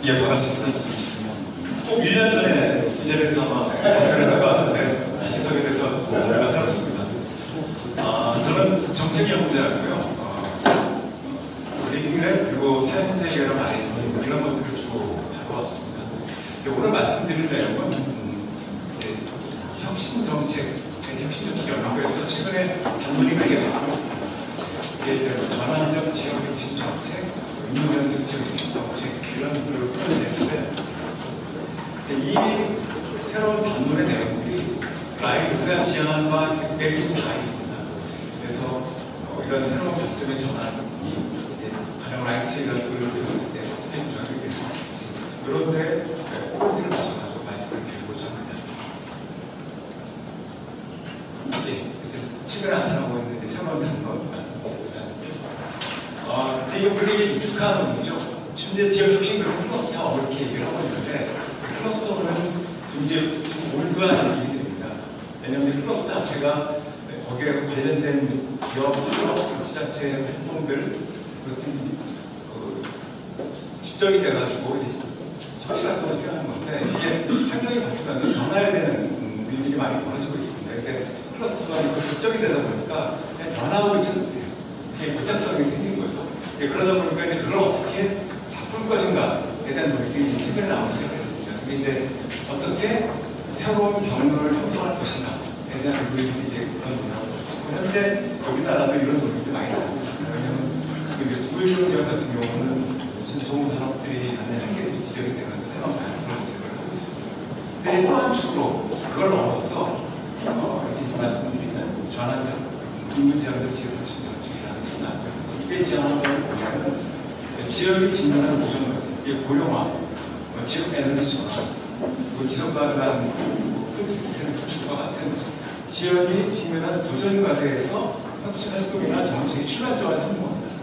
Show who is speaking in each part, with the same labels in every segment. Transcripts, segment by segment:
Speaker 1: 예, 반갑습니다. 꼭 1년 전에 이 자리에서 아마 발표를 것 같은데 다시 서게 돼서 제가 살았습니다. 저는 정책 연구자고요. 리빙랩 그리고 사용자 해결 마케팅 이런 것들을 주로 다뤄왔습니다. 오늘 말씀드릴 내용은 이제 혁신 정책, 혁신적 연구에서 최근에 단문이 크게 바뀌고 있습니다. 이게 전환적 지역 혁신 정책, 인문전적 지역 혁신 정책 이런 것들을 풀어내는데 이 새로운 단문의 내용들이 라이스가 지향한 바와 극백이 좀 다 있습니다. 그래서 이런 새로운 관점의 전환이 가령 라이스 이런 글을 들었을 때 어떻게 조정이 될 수 있을지 그런데 포인트를 맞춰가지고 말씀을 드리고자 합니다. 그래서 최근에 나타나고 있는 새로운 단문 말씀드리고자 합니다. 이게 우리에게 익숙한 의미죠. 현재 지역 혁신 그리고 클러스터 이렇게 얘기를 하고 있는데 클러스터는 이제 좀 올드한 얘기들입니다. 왜냐하면 클러스터 자체가 거기에 관련된 기업, 산업, 지자체 활동들 집적이 돼가지고 혁신 활동을 수행하는 건데 이게 환경이 바뀌면서 변화해야 되는 일들이 많이 벌어지고 있습니다. 이제 클러스터가 집적이 되다 보니까 그냥 변화하고 있지는 못해요. 이제 무착성이 생긴 거죠. 그러다 보니까 이제 그걸 어떻게 바꿀 것인가에 대한 노력이 최근에 나오기 시작했습니다. 이제 어떻게 새로운 경로를 형성할 것인가에 대한 노력이 이제 그런 노력을 하고 현재 우리나라도 이런 노력이 많이 나오고 있습니다. 왜냐하면 지금 우일전 지역 같은 경우는 전통 산업들이 완전히 한계들이 지적이 되면서 새로운 다양성을 모색을 하고 있습니다. 근데 또 한 축으로 그걸 넘어서서 이렇게 말씀드리는 전환적 인문지향적 지역 혁신 정책이라는 전환 이게 지향하는 걸 보면은 지역이 직면한 도전과제 이게 고령화 지역 에너지 전환, 지속가능한 푸드 시스템 구축과 같은 지역이 직면한 도전 과제에서 혁신 활동이나 정책이 출발점을 하는 겁니다.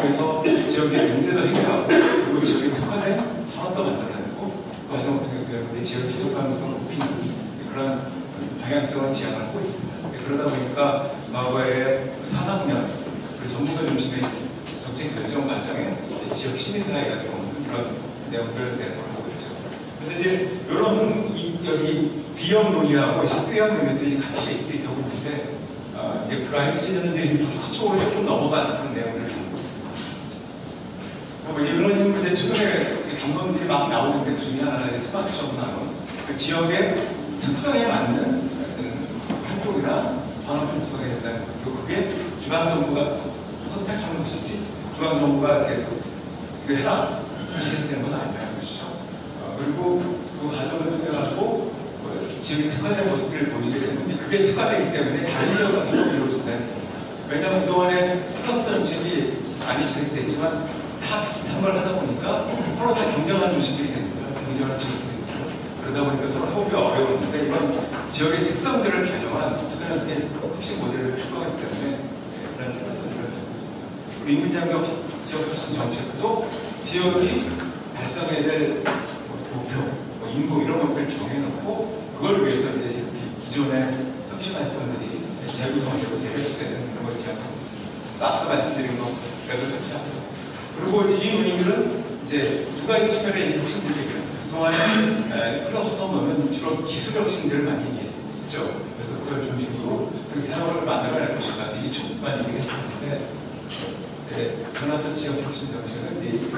Speaker 1: 그래서 지역의 문제도 해결하고 그리고 지역에 특화된 산업도 만들어내고 그 과정을 통해서 지역 지속 가능성을 높이는 그런 방향성을 지향을 하고 있습니다. 그러다 보니까 과거에 산학년 그리고 전문가 중심의 정책 결정 과정에 지역 시민사회가 들어오는 이런 내용들을 내도록 있죠. 그래서 이제 이런 여기 비형 논의하고 S형 논의들이 같이 되고 있는데 이제 라이스 시즌은 이제 시초를 조금 넘어가는 그런 내용들을 담고 있습니다. 이런 이제 최근에 감독들이 막 나오는데 그 중에 하나가 스마트shop 나온 그 지역의 특성에 맞는 어떤 활동이나 산업 형성에 된다는 것이고 그게 중앙정부가 선택하는 것이지 중앙정부가 이렇게 이거 해라 지시되는 건 아니라는 것이죠. 그리고 그 과정을 통해가지고 지역의 특화된 모습들을 보여주게 되는데 그게 특화되기 때문에 다른 지역 같은 경우 이루어진다는 겁니다. 왜냐하면 그동안에 클러스터 정책이 많이 진행됐지만 다 비슷한 걸 하다 보니까 서로 다 경쟁하는 조직들이 되는 거예요. 경쟁하는 지역들이 되는 거예요. 그러다 보니까 서로 협업이 어려웠는데 이건 지역의 특성들을 반영한 특화된 혁신 모델을 추구하기 때문에 그런 생각들을 가지고 있습니다. 인문지향적 지역 혁신 정책도 지역이 달성해야 될 목표, 인구 이런 것들을 정해놓고 그걸 위해서 이제 기존의 혁신 활동들이 재구성되고 재배치되는 이런 걸 지향하고 있습니다. 그래서 앞서 말씀드린 거 그래도 같이 하고 그리고 이 논의들은 이제 두 가지 측면의 혁신들을 얘기합니다. 그동안에 클러스터는 주로 기술 혁신들을 많이 얘기했죠. 그래서 그걸 중심으로 그 산업을 만들어낼 것인가 이쪽만 얘기했었는데 변화적 지역 혁신 정책은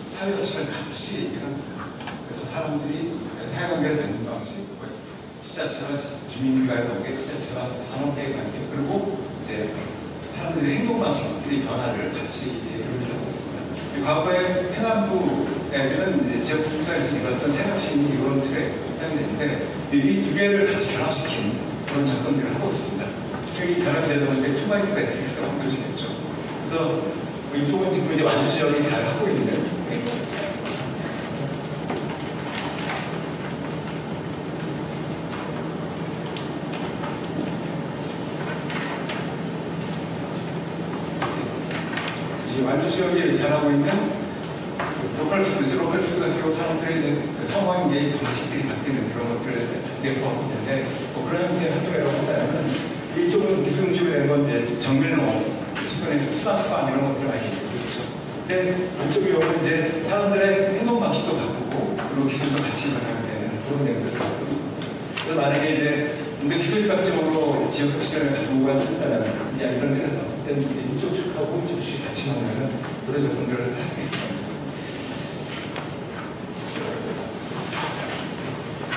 Speaker 1: 사회 혁신을 같이 얘기합니다. 그래서 사람들이 사회관계를 맺는 방식, 지자체와 주민과의 관계, 지자체와 산업계의 관계, 그리고 이제 사람들의 행동 방식들의 변화를 같이 얘기를 하고 있습니다. 과거에 행안부에서는 이제 지역 공사에서 이루어졌던 새혁신이 이런 틀에 해당되는데 이 두 개를 같이 결합시키는 그런 접근들을 하고 있습니다. 이 결합되다 보니까 투마이트 매트릭스가 만들어지겠죠. 그래서 이쪽은 지금 이제 완주 지역이 잘 하고 있는 이 완주 지역이 잘하고 있는 로컬 스튜디오 사람들의 상황의 방식들이 바뀌는 그런 것들을 내포하고 있는데 그런 형태의 활동이라고 한다면 이쪽은 기술중심이 된 건데 정밀농업 측면에서 스마트팜 이런 것들을 많이 얘기하고 있죠. 근데 이쪽이 오면 이제 사람들의 행동 방식 그런 내용들을 갖고 있습니다. 그래서 만약에 이제 기술지각적으로 지역 시장을 가지고 한다면 이런 데를 봤을 때는 이쪽 축하고 이쪽 축이 같이 나오면 그런 접근들을 할 수 있습니다.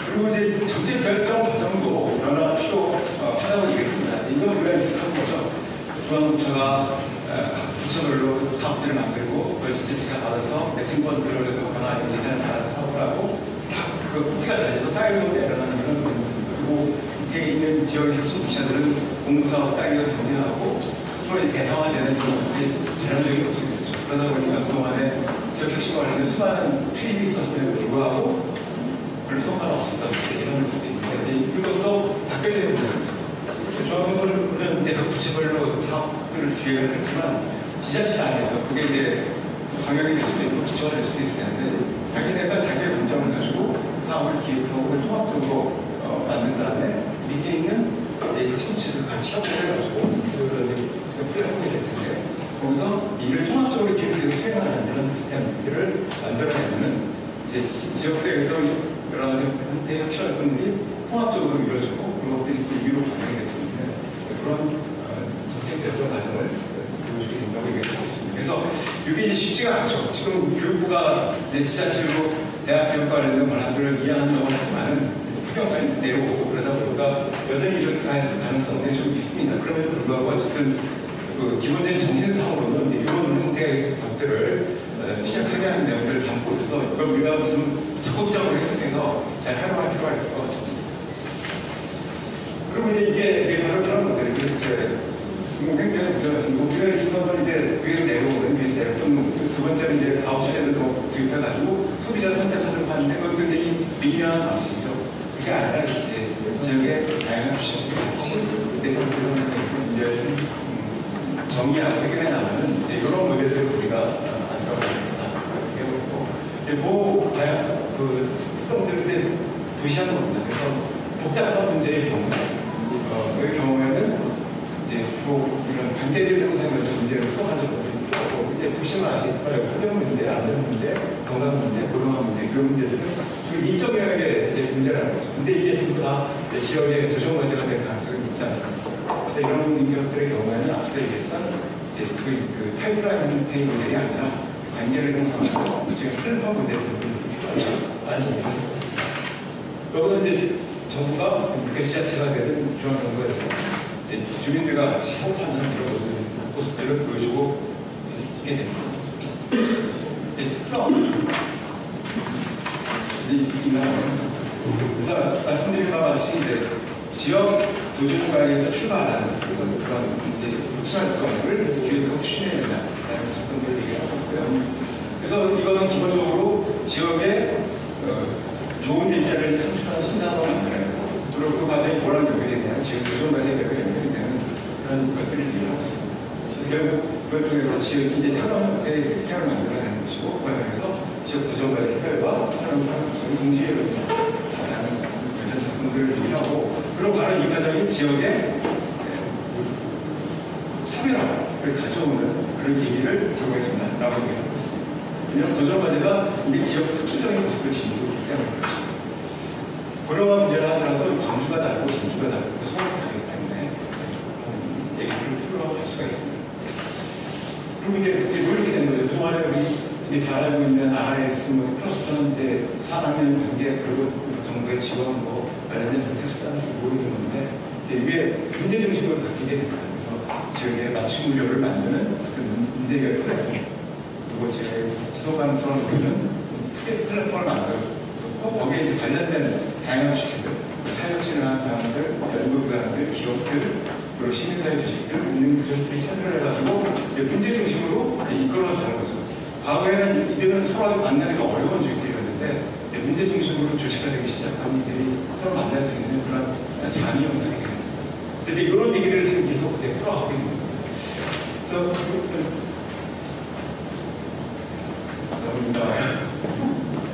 Speaker 1: 그리고 이제 정책 결정 과정도 변화가 필요하다고 얘기합니다. 이건 우리가 익숙한 거죠. 중앙부처가 각 부처별로 사업들을 만들고 그걸 지자체가 받아서 매칭펀드를 넣거나 예산을 받아서 하고 그 꼭지가 달려서 쌓여서 내려가는 이런 그리고 밑에 있는 지역의 혁신부처들은 공사업 따위가 경쟁하고 스스로 대상화되는 이런 전형적인 모습이었죠. 그러다 보니까 그동안에 지역 혁신 관련된 수많은 투입이 있었음에도 불구하고 별 성과가 없었던 이런 것도 있는데 이것도 바뀌어야 되는 중앙정부는 각 부처별로 사업들을 기획을 했지만 지자체 안에서 그게 이제 방역이 될 수도 있고 기초가 될 수도 있을 텐데 자기네가 자기의 관점을 가지고 사업을 기획하고 통합적으로 만든 다음에 밑에 있는 혁신부처들 같이 협업을 해가지고 플랫폼이 될 텐데 거기서 이를 통합적으로 기획해서 수행하는 이런 시스템들을 만들어내면 이제 지역사회에서 여러 가지 형태의 혁신 활동들이 통합적으로 이루어지고 그런 것들이 또 위로 반영이 됐습니다. 그런 정책 결정 과정을 보여주게 된다고 얘기하고 있습니다. 그래서 이게 쉽지가 않죠. 지금 교육부가 지자체로 대학 교육 관련된 권한들을 이양한다고 하지만은 학교까지 내려오고 그러다 보니까 여전히 이렇게 갈 가능성이 좀 있습니다. 그럼에도 불구하고 어쨌든 그 기본적인 정신상으로는 이런 형태의 것들을 시작하게 하는 내용들을 담고 있어서 이걸 우리가 좀 적극적으로 해석해서 잘 활용할 필요가 있을 것 같습니다. 그리고 이게 바로 그런 것들이 이제 굉장히 문제가 우리가 있었던 건 이제 위에서 내려오는 위에서 내려오는 두 번째는 이제 바우처제도도 도입해가지고 소비자 선택하도록 하는 것들이 미니한 방식이죠. 그게 아니라 이제 지역의 다양한 주식들이 같이 내려오는 문제를 정의하고 해결해 나가는 이런 모델들을 우리가 안정화해야 된다. 뭐 다양한 그 특성들을 이제 도시하는 겁니다. 그래서 복잡한 문제의 그 경우에는 이제 주로 이런 반대들 형상에서 문제를 풀어가지고 이제 보시면 아시겠지만 환경 문제, 안전 문제, 건강 문제, 고령화 문제 이런 문제들은 좀 인적 영역의 이제 문제라는 거죠. 근데 이게 전부 다 지역의 도전 과제가 될 가능성이 있지 않습니까? 이런 인격들의 경우에는 앞서 얘기했던 이제 그 파이프라인 형태의 모델이 아니라 관계를 형성하고 지금 플랫폼 모델이 필요하다는 얘기입니다. 여기서 이제 정부가 지자체가 되는 중앙정부가 되고 이제 주민들과 같이 협업하는 이런 모습들을 보여주고 있게 됩니다. 특성 그래서 말씀드린 바와 같이 이제 지역 도시관리에서 출발하는 그런 이제 혁신활동을 기획하고 추진해야 된다는 접근을 얘기하고 있고요. 그래서 이거는 기본적으로 지역에 좋은 일자리를 창출하는 신산업을 만들어내고 그리고 그 과정이 뭐랑 연결이 되냐면 지역 도전 과정에 연결이 되는 그런 것들을 이해하고 있습니다. 결국 그걸 통해서 지역 이제 산업 형태의 시스템을 만들어내는 것이고 그 과정에서 지역 도전 과정의 폐해와 산업 상승을 동시에 이루어지는 다양한 결정 작품들을 얘기하고 그리고 바로 이 과정이 지역의 차별화를 가져오는 그런 계기를 제공해준다라고 얘기하고 있습니다. 왜냐하면 도전 과제가 이게 지역 특수적인 모습을 지니고 있기 때문에 그렇습니다. 고령화 문제를 하더라도 광주가 다르고 전주가 다르고 또 서울이 다르기 때문에 얘기를 풀어갈 수가 있습니다. 그리고 이제 뭐 이렇게 되는 거죠. 동안에 우리 잘 알고 있는 RS, 플러스는 이제 4학년 관계 그리고 정부의 지원 뭐 관련된 정책 수단을 모이는 건데 이게 문제 중심으로 바뀌게 됩니다. 그래서 지역에 맞춤 무료를 만드는 어떤 문제 해결 플랫폼 그리고 지속 가능성을 보이는 플랫폼을 만들고 거기에 이제 관련된 다양한 주체들, 사회혁신을 하는 사람들, 연구기관들, 기업들, 그리고 시민사회 조직들, 운영들이 참여를 해가지고 문제 중심으로 이끌어가는 거죠. 과거에는 이들은 서로 만나기가 어려운 조직들이었는데 문제 중심으로 조직화 되기 시작하면 이들이 서로 만날 수 있는 그런 장이 형성이 됩니다. 근데 이런 얘기들을 지금 계속 풀어가고 있는 겁니다. 그래서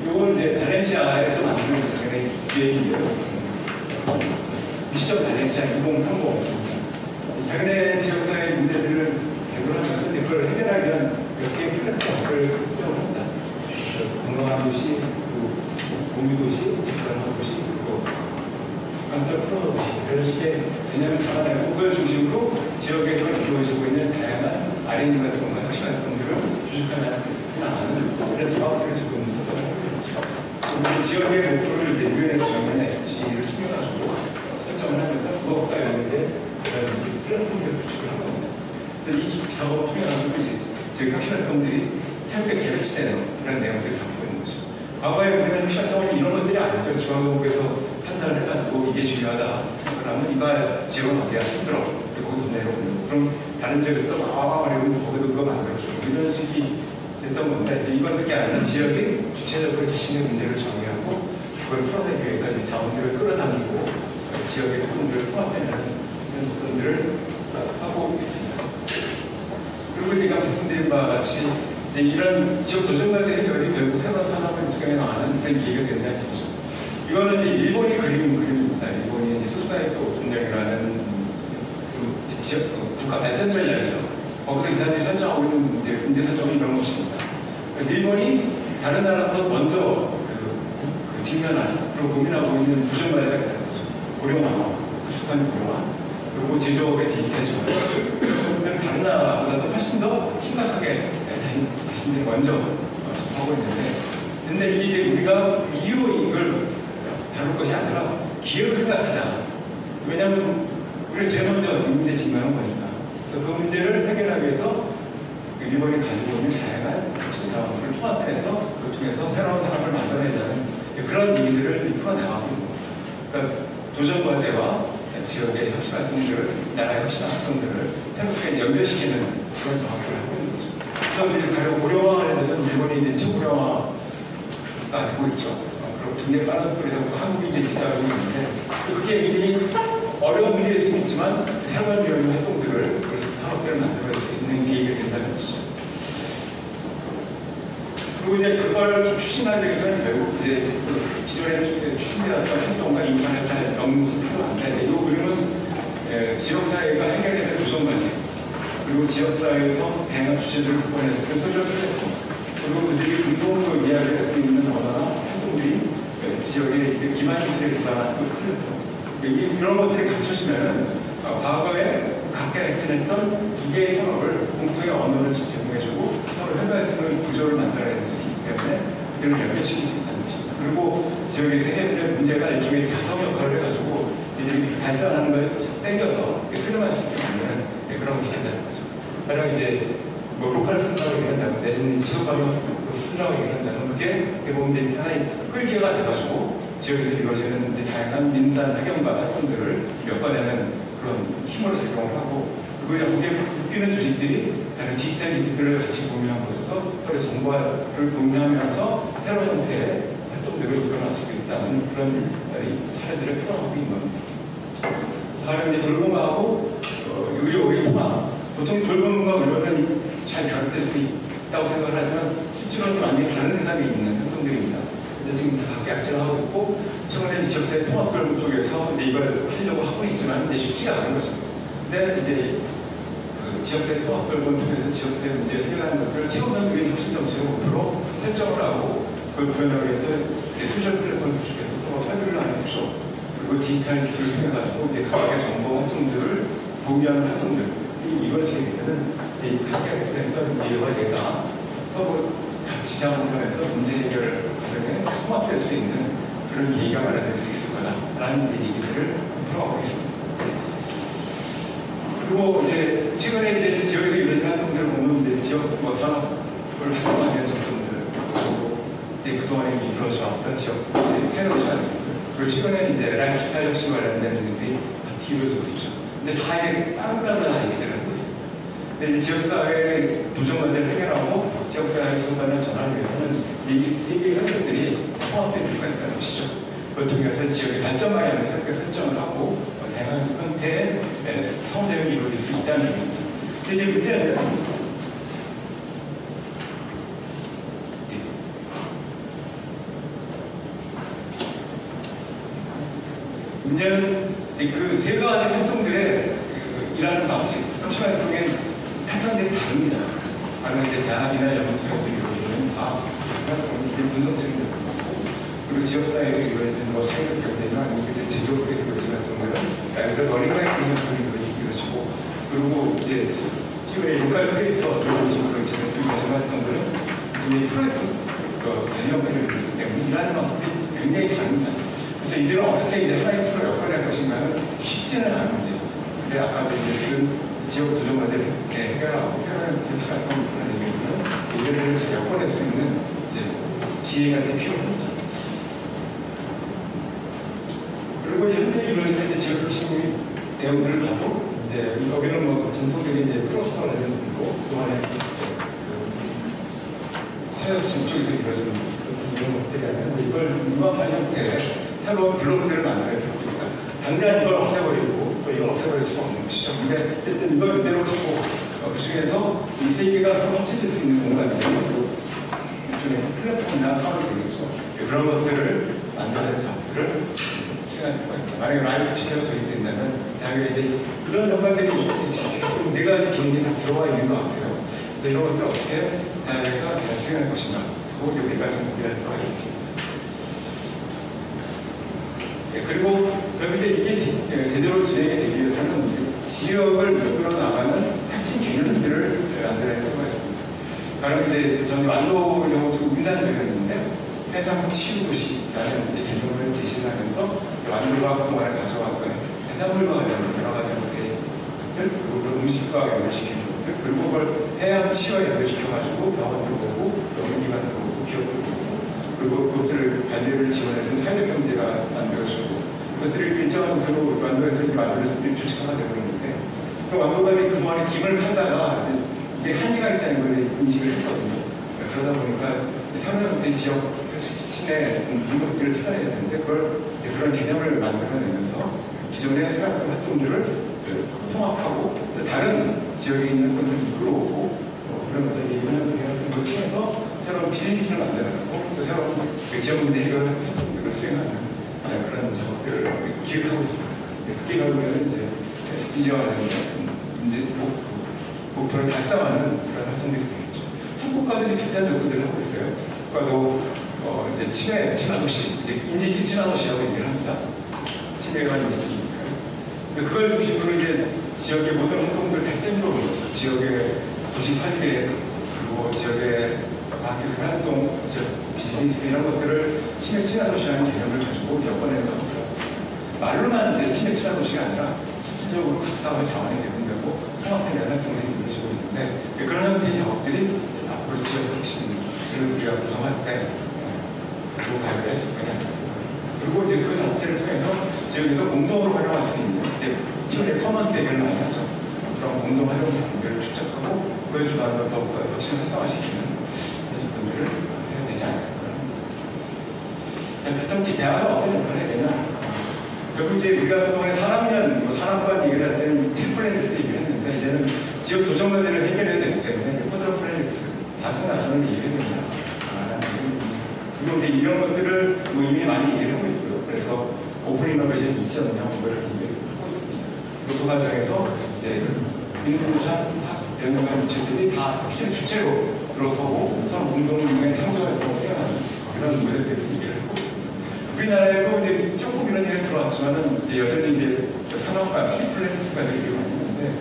Speaker 1: 이걸 이제 발렌시아에서 만드는 작년의 기획인데요. 미시적 발렌시아 2030. 작년의 지역사회 문제들을 해결하면서 그걸 해결하기 위한 몇 개의 플랫폼을 설정을 합니다. 건강한 도시,
Speaker 2: 공유도시, 직선화도시, 그리고 관절 풀어도시 이런 식의 개념을 잡아내고 그걸 중심으로 지역에서 이루어지고 있는 다양한 R&D 같은 것과 혁신 활동들을 조직하는 그런 작업들을 지금 설정하고 있죠. 지역의 목표를 이제 유엔에서 정한 SDG를 통해가지고 설정을 하면서 그것과 연결된 그런 플랫폼을 구축을 한 겁니다. 그래서 이 작업을 통해가지고 이제 저희 혁신 활동들이 새롭게 재배치되는 그런 내용들을 담고 있는 거죠. 과거에 우리는 혁신 활동을 이런 것들이 아니죠. 중앙정부에서 판단을 해가지고 이게 중요하다 생각하면 이거 지역은 어디야 힘들어 거기 돈 내려오고 그럼 다른 지역에서도 와와와리고 거기도 그거 만들어주고 이런 식이 됐던 건데 이건 그게 아니라 지역이 주체적으로 자신의 문제를 정의하고 그걸 풀어내기 위해서 이제 자원들을 끌어당기고 지역의 활동들을 통합해내는 이런 접근들을 하고 있습니다. 그리고 제가 말씀드린 바와 같이 이제 이런 지역 도전과제 해결이 결국 새로운 산업의 육성에 나가는 그런 계기가 된다는 얘기죠. 이거는 이제 일본이 그린 그림입니다. 일본이 소사이트 오픈력이라는 국가 발전 전략이죠. 거기서 이 사람들이 설정하고 있는 문제 설정은 이런 것입니다. 일본이 다른 나라보다 먼저 직면한 그리고 고민하고 있는 도전 과제가 있다는 거죠. 고령화, 급속한 고령화, 그리고 제조업의 디지털화. 그들은 다른 나라보다도 훨씬 더 심각하게 자신들이 먼저 접하고 있는데, 근데 이게 우리가 이유로 이걸 다룰 것이 아니라 기회를 생각하자. 왜냐하면 우리가 제일 먼저 이 문제 직면한 거니까. 그래서 그 문제를 해결하기 위해서 일본이 가지고 있는 다양한 자원들을 통합해서 그걸 통해서 새로운 산업을 만들어내자는 그런 얘기들을 풀어나가고 있는 거예요. 그러니까 도전 과제와 지역의 혁신 활동들을, 나라의 혁신 활동들을 새롭게 연결시키는 그런 작업들을 하고 있는 거죠. 그래서 이제 가령 고령화 관련해서 일본이 이제 초고령화가 되고 있죠. 그리고 굉장히 빠른 뿌리라고 한국이 이제 뒤따르고 있는데 그게 굉장히 어려운 문제일 수 있지만 새로운 이런 활동들을 그래서 산업들을 만들어낼 수 있는 계기가 된다는 것이죠. 그리고 이제 그걸 추진하기 위해서는 결국 이제 기존에 추진되었던 활동과 인간을 잘 연구해서 필요한데 이 그림은 지역사회가 해결해야 될 도전과제 그리고 지역사회에서 다양한 주체들을 구분해서 소셜 플랫폼 그리고 그들이 공동으로 이야기할 수 있는 언어나 활동들이 지역의 기반 기술에 기반한 그 플랫폼 이런 것들이 갖춰지면은 과거에 각각 발전했던 두 개의 산업을 공통의 언어를 제공해주고 서로 협력할 수 있는 구조를 만들어낼 수 있기 때문에 그들을 연결시킬 수 있다는 것입니다. 그리고 지역에서 해결될 문제가 일종의 자성 역할을 해가지고 이들이 발산하는 걸 땡겨서 수렴할 수 있게 만드는 그런 것이 된다는 거죠. 가령 이제 뭐 로컬 쓴다고 얘기한다면 내지는 지속가능 쓴다고 얘기한다면 그게 대부분 이제 하나의 끌기가 돼가지고 지역에서 이루어지는 이제 다양한 민산 학연과 활동들을 엮어내는 그런 힘으로 작용을 하고 그리고 거기에 묶이는 조직들이 다른 디지털 기술들을 같이 공유함으로써 서로 정보를 공유하면서 새로운 형태의 활동들을 이끌어낼 수 있다는 그런 사례들을 풀어가고 있는 겁니다. 사람 이제 돌봄하고 의료의 통합 보통 돌봄과 의료는 잘 결합될 수 있다고 생각을 하지만 실제로는 완전히 다른 세상에 있는 활동들입니다. 지금 다 각각 약진을 하고 있고 최근에 지역사회 통합돌봄 쪽에서 이제 이걸 하려고 하고 있지만 이제 쉽지가 않은 거죠. 근데 이제 그 지역사회 통합돌봄 쪽에서 지역사회 문제를 해결하는 것들을 체험상국의 혁신 정책의 목표로 설정을 하고 그걸 구현하기 위해서 소셜 플랫폼을 구축해서 서로 협의를 하는 구조 그리고 디지털 기술을 통해가지고 이제 각각의 정보 활동들을 공유하는 활동들 이걸 제기되는 이제 각각 했던 예와 얘가 서로 같이 자원하면서 문제 해결을 과정에 통합될 수 있는 그런 계기가 마련될 수 있을 거다라는 얘기들을 풀어가고 있습니다. 그리고 이제 최근에 이제 지역에서 이루어진 활동들을 보면 이제 지역 뭐 산업을 활성화하기 위한 접근들 그리고 이제 그동안에 이루어져 왔던 지역 새로운 시간들 그리고 최근에 이제 라이프 스타일 혁신 관련된 일들이 같이 이루어지고 있죠. 근데 사회에 다른 얘기들을 하고 있습니다. 근데 지역사회의 도전과제를 해결하고 지역사회에서 받는 전환을 위해서는 이 세 개의 현장들이 통합된 필요가 있다는 것이죠. 그걸 통해서 지역의 발전 방향을 새롭게 설정을 하고 다양한 형태의 성장을 이루어질 수 있다는 얘기입니다. 근데 이제 문제는 그 세 가지 활동들의 일하는 방식, 혁신 활동의 패턴들이 다릅니다. 방금 이제 대학이나 연구소에서 이루어지는 과학, 분석적인 연구고, 그리고 그리고 지역사회에서 이루어지는 뭐 사회적 경제나 아니면 제조업에서 이루어지는 활동들은 그래서 러닝카의 경영들이 이루어지고 그리고 이제 기존의 로컬 크리에이터 이런 식으로 이루어지는 활동들은 굉장히 프로젝트 개념들을 이루기 때문에 일하는 방식이 굉장히 다릅니다. 그래서 이들은 어떻게 이제 하나의 팀을 역할을 할 것인가는 쉽지는 않은 문제죠. 근데 아까 이제 그 지역 도전과제를 해결하고 새로운 팀 활동을 하는 얘기는 이들을 잘 엮어낼 수 있는 이제 지혜가 필요합니다. 그리고 이제 현재 이루어지는 이제 지역 핵심 내용들을 봐도 이제 여기는 뭐 전통적인 이제 크로스터 레전드고 그동안에 사회혁신 쪽에서 이루어지는 이런 것들이 아니라 이걸 융합한 형태의 새로운 블록들을 만들어야 됩니다. 당장 이걸 없애버리고 또 이걸 없애버릴 수가 없는 것이죠. 근데 어쨌든 이걸 그대로 갖고 그 중에서 이 세 개가 서로 합쳐질 수 있는 공간이 일종의 플랫폼이나 사업이 되겠죠. 그런 것들을 만들어낸 작업들을 생각할 필요가 있다. 만약에 라이스 체계가 도입된다면 당연히 이제 그런 연관들이 네 가지 기능이 다 들어와 있는 것 같아요. 그래서 이런 것들 어떻게 다양해서 잘 수행할 것인가 그거 여기가 좀 고민할 필요가 있습니다. 그리고 이제 이게 제대로 진행이 되기 위해서는 지역을 이끌어 나가는 핵심 개념들을 만들어야 할 필요가 있습니다. 가령 이제 저는 완도의 경우 좀 인산 지역이었는데 해상 치유도시라는 개념을 제시를 하면서 완도가 그동안에 가져왔던 해산물과 관련된 여러 가지 것들 그리고 음식과 연결시키는 것들 그리고 그걸 해양 치유와 연결시켜가지고 병원도 오고 연기가 들어오고 기업도 오고 그리고 그것들을 관리를 지원해주는 사회적 경제가 만들어지고 그것들이 일정한 것으로 완도에서 이렇게 만들어진 주식화가 되고 있는데 그 완도가 그동안에 김을 팔다가 이게 한계가 있다는 걸 인식을 했거든요. 그러다 보니까 상당히 지역 시내 물건들을 찾아야 되는데 그런 개념을 만들어내면서 기존의 해왔던 활동들을 통합하고 또 다른 지역에 있는 것들을 이끌어오고 그런 것들이 이런 걸 통해서 새로운 비즈니스를 만들어내고 또 새로운 지역 문제 해결 활동들을 수행하는 그런 작업들을 기획하고 있습니다. 그게 결국에는 이제 SDG와는 이제 목표를 달성하는 그런 활동들이 되겠죠. 한국과도 비슷한 조건들을 하고 있어요. 국가도 이제 친화도시, 이제 인지 친화도시라고 얘기를 합니다. 친해가 인지니까. 그걸 중심으로 이제 지역의 모든 활동들 대표적으로 지역의 도시 설계 그리고 지역의 과학기술 활동, 비즈니스 이런 것들을 친화도시라는 개념을 가지고 엮어내는 것들. 말로만 이제 친화도시가 아니라 실질적으로 각사와 자원이 되고 통합해내는 활동들이 이루어지고 있는데 그런 형태의 작업들이 앞으로 지역 혁신을 우리가 구성할 때 그리고 가야될 접근이 아니겠습니까? 그리고 이제 그 자체를 통해서 지역에서 공동으로 활용할 수 있는 기존의 커먼스 얘기를 많이 하죠. 그런 공동 활용 작품들을 축적하고 그에 기반으로 더욱더 혁신을 활성화시키는 접근들을 해야 되지 않겠습니까? 보통 대화가 어떤 역할을 해야 되냐? 결국 이제 우리가 그동안에 산업관 얘기를 할 때는 템플레이스 얘기를 했는데 이제는 지역 도전과제를 해결해야 되기 때문에 포드런 플레이스 사실 나서는 얘기를 해야 된다. 그리고 이제 이런 것들을 이미 많이 얘기를 하고 있고요. 그래서 오픈 이노베이션 2.0 이거를 얘기하고 있습니다. 그리고 그 과정에서 이제 인구산 연구관 주체들이 다 혁신의 주체로 들어서고 서로 공동운동에 참여하고 수행하는 그런 모델들을 얘기를 하고 있습니다. 우리나라에도 이제 조금 이런 얘기가 들어왔지만은 여전히 이제 산업과 템플레이스가 되게 많이 있는데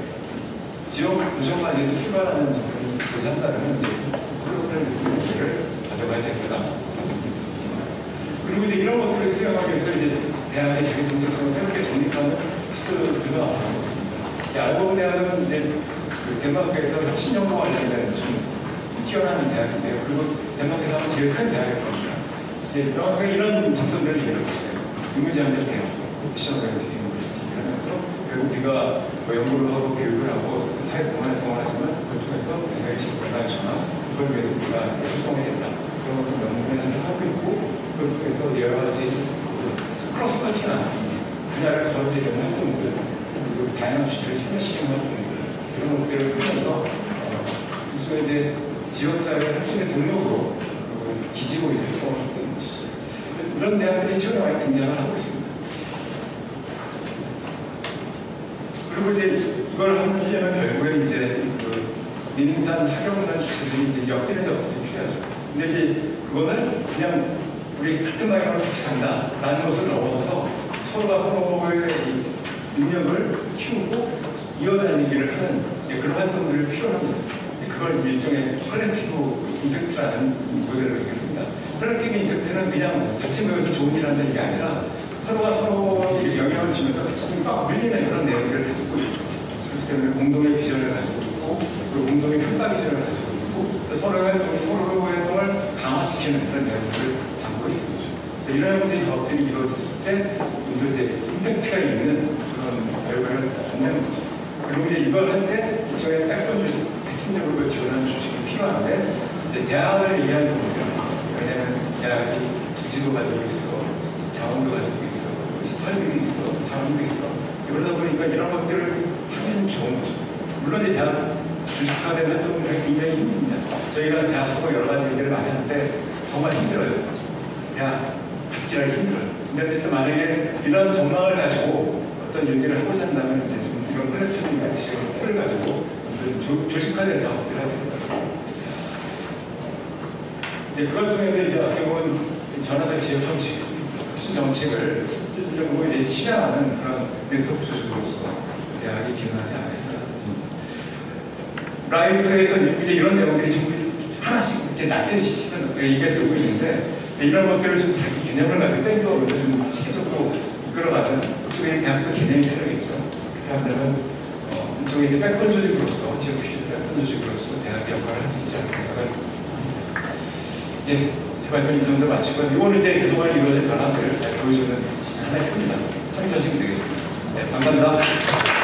Speaker 2: 지역 도전관에서 출발하는 그런 도전단은 이제 폴로플레이스를 가져가야 될 거다. 그리고 이제 이런 것들을 수행하기 위해서 이제 대학의 자기 정체성을 새롭게 정립하는 시도들도 나타나고 있습니다. 알고보 대학은 이제 덴마크에서 혁신연구 관련된 좀 뛰어난 대학인데요. 그리고 덴마크에서 하면 제일 큰 대학일 겁니다. 이제 이런 접근들을 이해하고 있어요. 의무제한적 대학, 미션오리엔티드 유니버시티 이러면서 결국 우리가 연구를 하고 교육을 하고 사회공헌 활동을 하지만 그걸 통해서 사회 지속가능한 전환, 그걸 위해서 우리가 활동해야겠다. 그런 것도 연구를 하고 있고 그래서 여러 가지 크로스커팅한 분야를 거듭되는 활동들 그리고 다양한 주체를 참여시키는 활동들 이런 것들을 하면서 일종의 이제 지역사회 혁신의 동력으로 기지고 이제 활동을 하고 있는 것이죠. 이런 대학들이 최근에 많이 등장을 하고 있습니다. 그리고 이제 이걸 하려면 결국에 이제 그 민산 학영단 주체들이 이제 엮이는 작업이 필요하죠. 근데 이제 그거는 그냥 우리 같은 방향으로 같이 간다라는 것을 넘어서서 서로가 서로의 능력을 키우고 이어다니기를 하는 그런 활동들을 필요로 합니다. 그걸 이제 일종의 컬렉티브 임팩트라는 모델로 얘기합니다. 컬렉티브 임팩트는 그냥 같이 모여서 좋은 일을 한다는 게 아니라 서로가 서로에게 영향을 주면서 같이 막 밀리는 그런 내용들을 담고 있어요. 그렇기 때문에 공동의 비전을 가지고 있고, 그리고 공동의 평가 비전을 가지고 있고, 또 서로의 활동을 강화시키는 그런 내용들을 담고 있습니다. 이런 형태의 작업들이 이루어졌을 때, 좀 더 이제 임팩트가 있는 그런 결과를 갖는 거죠. 그리고 이제 이걸 할 때, 저희 백번 조직, 핵심적으로 지원하는 조직이 필요한데, 이제 대학을 이해하는 부분이 있습니다. 왜냐하면 대학이 기지도 가지고 있어, 자원도 가지고 있어, 설비도 있어, 사람도 있어. 그러다 보니까 이런 것들을 하면 좋은 거죠. 물론 이 대학 조직화된 활동들이 굉장히 힘듭니다. 저희가 대학하고 여러 가지 일들을 많이 하는데 정말 힘들어요. 대학 같이 일하기 힘들어요. 근데 어쨌든 만약에 이런 전망을 가지고 어떤 일들을 하고자 한다면 이제 좀 이런 컬렉티브 같이 틀을 가지고 조직화된 작업들을 하게 됩니다. 그걸 통해서 이제 어떻게 보면 전화된 지역 정책, 혁신 정책을 실질적으로 이제 실행하는 그런 네트워크 조직으로서 대학이 기능하지 않을까 생각합니다. 라이프에서 이제 이런 내용들이 전부 하나씩 이렇게 낮게 시키는 얘기가 되고 있는데 이런 것들을 좀 자기 개념을 가지고 땡겨오면서 좀 체계적으로 이끌어가는 그쪽에 대학도 개념이 필요하겠죠. 그렇게 하면 이쪽에 이제 백번 조직으로서 지역 혁신 백번 조직으로서 대학의 역할을 할 수 있지 않을까 생각합니다. 예, 제 발표는 이 정도 마치고 이거는 이제 그동안 이루어진 변화들을 잘 보여주는 하나의 표입니다. 참조하시면 되겠습니다. 네, 감사합니다.